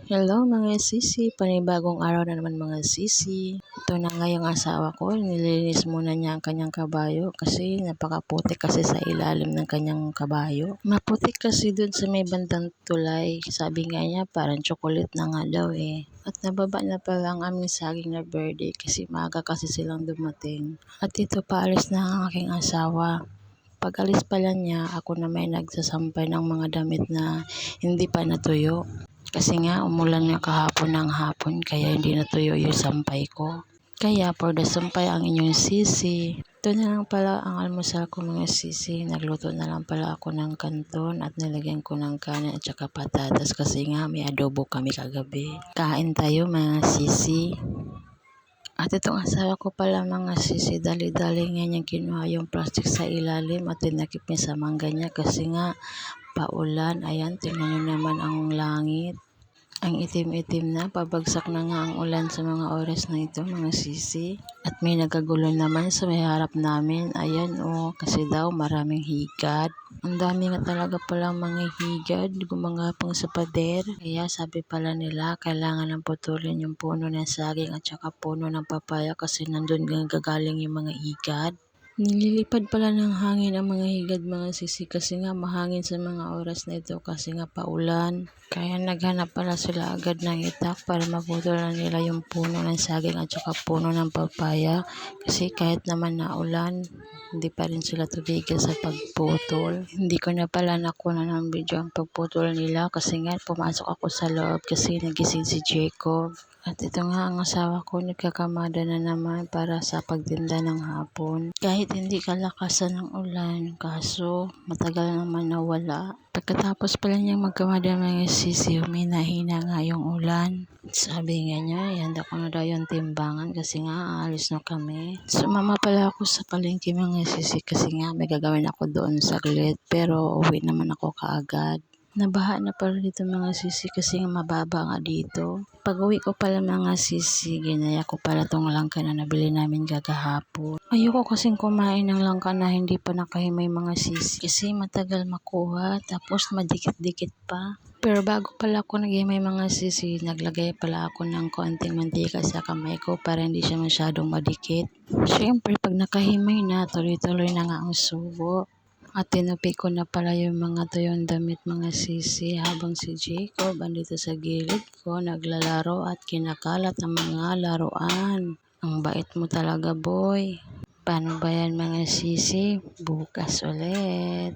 Hello mga sisi, panibagong araw na naman mga sisi. Ito na nga yung asawa ko, nililinis muna niya ang kanyang kabayo kasi napakaputik kasi sa ilalim ng kanyang kabayo. Maputik kasi dun sa may bandang tulay, sabi nga niya parang chocolate na nga daw eh. At nababa na pala ang aming saging na birthday kasi maaga kasi silang dumating. At ito paalis na ang aking asawa. Pag alis pala niya, ako na may nagsasampay ng mga damit na hindi pa natuyo. Kasi nga umulan nga kahapon ng hapon kaya hindi natuyo yung sampay ko. Kaya for the sampay ang inyong sisi. Ito na lang pala ang almusal ko mga sisi. Nagluto na lang pala ako ng kanton at nilagyan ko ng kanin at saka patatas kasi nga may adobo kami kagabi. Kain tayo mga sisi. At itong asawa ko pala mga sisi, dali-dali nga niyang kinuha yung plastic sa ilalim at tinakip niya sa mangga niya kasi nga paulan. Ayan, tingnan niyo naman ang langit. Ang itim-itim na, pabagsak na nga ang ulan sa mga oras na ito mga sisi. At may nagagulo naman sa may harap namin. Ayan kasi daw maraming higad. Ang dami nga talaga palang mga higad gumagapang sa pader. Kaya sabi pala nila kailangan ng putulin yung puno ng saging at saka puno ng papaya kasi nandun gagaling yung mga higad. Nililipad pala ng hangin ang mga higad mga sisi kasi nga mahangin sa mga oras na ito kasi nga paulan. Kaya naghanap pala sila agad ng itak para maputulan nila yung puno ng saging at saka puno ng papaya kasi kahit naman naulan, hindi pa rin sila tumigil sa pagputol. Hindi ko na pala nakuna ng video ang pagputol nila kasi nga pumasok ako sa loob kasi nagising si Jacob. At ito nga ang asawa ko nagkakamada na naman para sa pagtinda ng hapon. Kahit hindi kalakasan ng ulan, kaso matagal naman nawala. Pagkatapos pala niyang magkamada mga sisi, huminahina nga yung ulan. Sabi nga niya, ihanda ko na daw yung timbangan kasi nga aalis na kami. Sumama pala ako sa palengke mga sisi kasi nga may gagawin ako doon saglit pero uwi naman ako kaagad. Nabaha na pala dito mga sisi kasi nga mababa nga dito. Pag uwi ko pala mga sisi, ginaya ko pala tong langka na nabili namin gagahapon. Ayoko kasing kumain ng langka na hindi pa nakahimay mga sisi kasi matagal makuha tapos madikit-dikit pa. Pero bago pala ako naghimay mga sisi, naglagay pala ako ng konting mantika sa kamay ko para hindi siya masyadong madikit. Siyempre pag nakahimay na, tuloy-tuloy na nga ang subo. At tinupi ko na pala yung mga tuyong damit mga sisi habang si Jacob andito sa gilid ko naglalaro at kinakalat ang mga laruan. Ang bait mo talaga boy. Paano ba yan mga sisi? Bukas ulit.